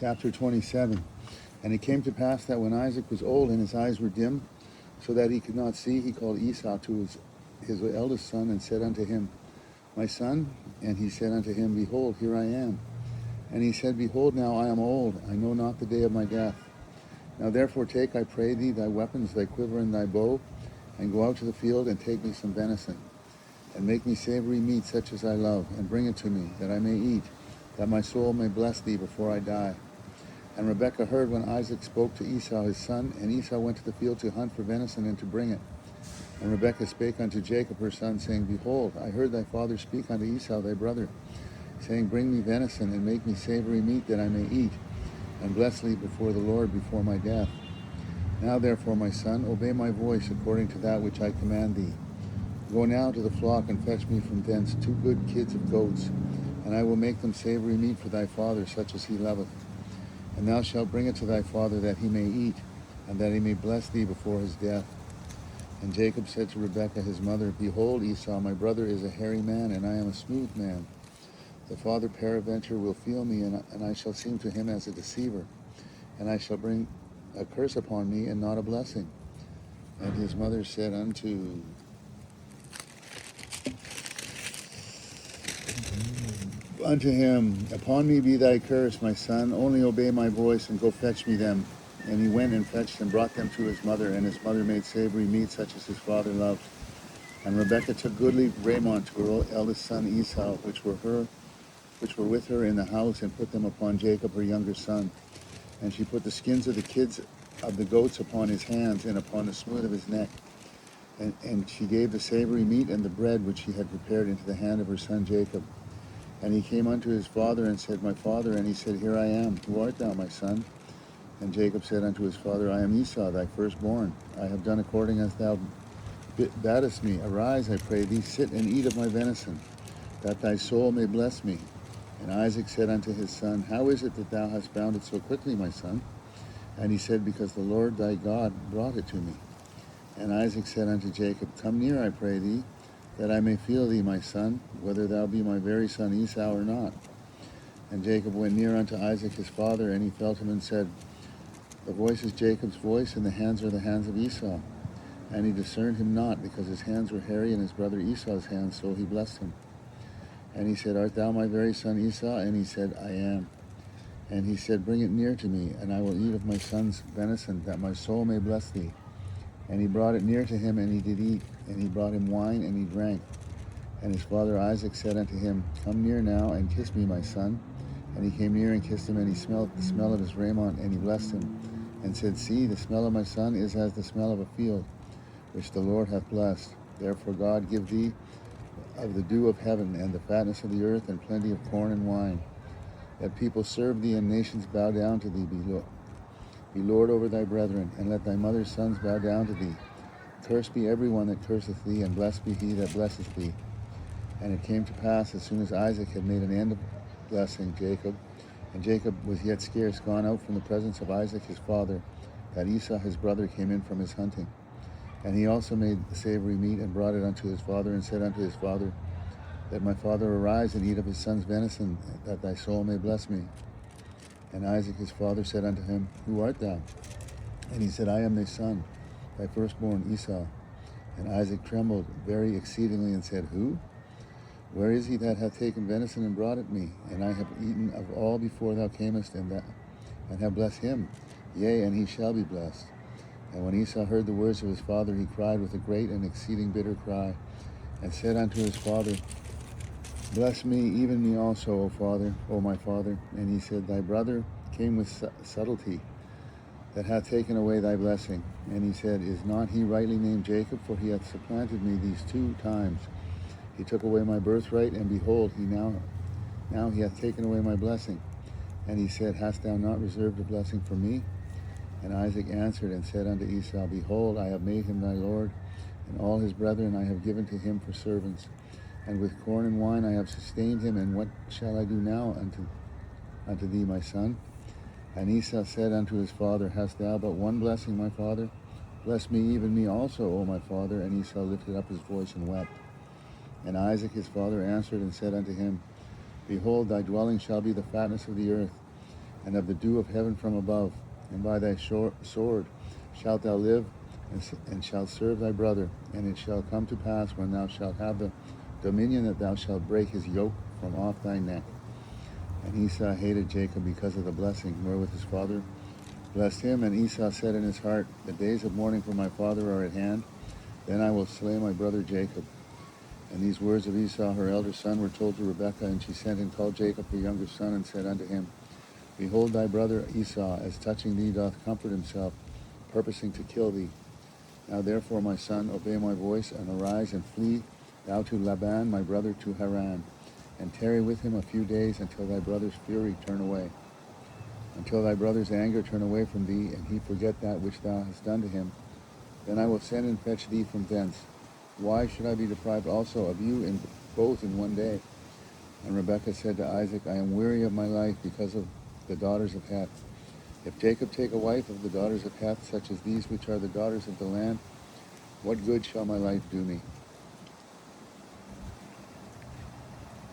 Chapter 27. And it came to pass that when Isaac was old and his eyes were dim, so that he could not see, he called Esau to his eldest son, and said unto him, My son? And he said unto him, Behold, here I am. And he said, Behold, now I am old, I know not the day of my death. Now therefore take, I pray thee, thy weapons, thy quiver, and thy bow, and go out to the field, and take me some venison, and make me savory meat such as I love, and bring it to me, that I may eat, that my soul may bless thee before I die. And Rebekah heard when Isaac spoke to Esau his son, and Esau went to the field to hunt for venison and to bring it. And Rebekah spake unto Jacob her son, saying, Behold, I heard thy father speak unto Esau thy brother, saying, Bring me venison, and make me savory meat, that I may eat, and bless thee before the Lord before my death. Now therefore, my son, obey my voice according to that which I command thee. Go now to the flock, and fetch me from thence 2 good kids of goats, and I will make them savory meat for thy father, such as he loveth. And thou shalt bring it to thy father, that he may eat, and that he may bless thee before his death. And Jacob said to Rebekah his mother, Behold, Esau, my brother, is a hairy man, and I am a smooth man. The father peradventure will feel me, and I shall seem to him as a deceiver, and I shall bring a curse upon me, and not a blessing. And his mother said unto him, Upon me be thy curse, my son, only obey my voice, and go fetch me them. And he went and fetched and brought them to his mother, and his mother made savory meat such as his father loved. And Rebekah took goodly raiment to her eldest son Esau, which were with her in the house, and put them upon Jacob her younger son. And she put the skins of the kids of the goats upon his hands, and upon the smooth of his neck. And she gave the savory meat and the bread which she had prepared into the hand of her son Jacob. And he came unto his father, and said, My father. And he said, Here I am. Who art thou, my son? And Jacob said unto his father, I am Esau, thy firstborn. I have done according as thou badest me. Arise, I pray thee, sit and eat of my venison, that thy soul may bless me. And Isaac said unto his son, How is it that thou hast found it so quickly, my son? And he said, Because the Lord thy God brought it to me. And Isaac said unto Jacob, Come near, I pray thee, that I may feel thee, my son, whether thou be my very son Esau or not. And Jacob went near unto Isaac his father, and he felt him, and said, The voice is Jacob's voice, and the hands are the hands of Esau. And he discerned him not, because his hands were hairy, and his brother Esau's hands, so he blessed him. And he said, Art thou my very son Esau? And he said, I am. And he said, Bring it near to me, and I will eat of my son's venison, that my soul may bless thee. And he brought it near to him, and he did eat. And he brought him wine, and he drank. And his father Isaac said unto him, Come near now, and kiss me, my son. And he came near and kissed him, and he smelt the smell of his raiment, and he blessed him, and said, See, the smell of my son is as the smell of a field, which the Lord hath blessed. Therefore God give thee of the dew of heaven, and the fatness of the earth, and plenty of corn and wine. Let people serve thee, and nations bow down to thee. Be Lord over thy brethren, and let thy mother's sons bow down to thee. Cursed be every one that curseth thee, and blessed be he that blesseth thee. And it came to pass, as soon as Isaac had made an end of blessing Jacob, and Jacob was yet scarce gone out from the presence of Isaac his father, that Esau his brother came in from his hunting. And he also made the savory meat, and brought it unto his father, and said unto his father, Let my father arise and eat of his son's venison, that thy soul may bless me. And Isaac his father said unto him, Who art thou? And he said, I am thy son, thy firstborn Esau. And Isaac trembled very exceedingly, and said, Who? Where is he that hath taken venison and brought it me? And I have eaten of all before thou camest, and have blessed him. Yea, and he shall be blessed. And when Esau heard the words of his father, he cried with a great and exceeding bitter cry, and said unto his father, Bless me, even me also, O father, O my father. And he said, Thy brother came with subtlety, that hath taken away thy blessing. And he said, Is not he rightly named Jacob? For he hath supplanted me these 2 times. He took away my birthright, and behold, now he hath taken away my blessing. And he said, Hast thou not reserved a blessing for me? And Isaac answered and said unto Esau, Behold, I have made him thy lord, and all his brethren I have given to him for servants. And with corn and wine I have sustained him, and what shall I do now unto thee, my son? And Esau said unto his father, Hast thou but one blessing, my father? Bless me, even me also, O my father. And Esau lifted up his voice and wept. And Isaac his father answered and said unto him, Behold, thy dwelling shall be the fatness of the earth, and of the dew of heaven from above. And by thy sword shalt thou live, and shalt serve thy brother. And it shall come to pass, when thou shalt have the dominion, that thou shalt break his yoke from off thy neck. And Esau hated Jacob because of the blessing wherewith his father blessed him. And Esau said in his heart, the days of mourning for my father are at hand. Then I will slay my brother Jacob. And these words of Esau, her elder son, were told to Rebekah. And she sent and called Jacob, her younger son, and said unto him, behold, thy brother Esau, as touching thee, doth comfort himself, purposing to kill thee. Now therefore, my son, obey my voice, and arise and flee thou to Laban, my brother, to Haran, and tarry with him a few days, until thy brother's fury turn away, until thy brother's anger turn away from thee, and he forget that which thou hast done to him. Then I will send and fetch thee from thence. Why should I be deprived also of you both in one day? And Rebekah said to Isaac, I am weary of my life because of the daughters of Heth. If Jacob take a wife of the daughters of Heth, such as these which are the daughters of the land, what good shall my life do me?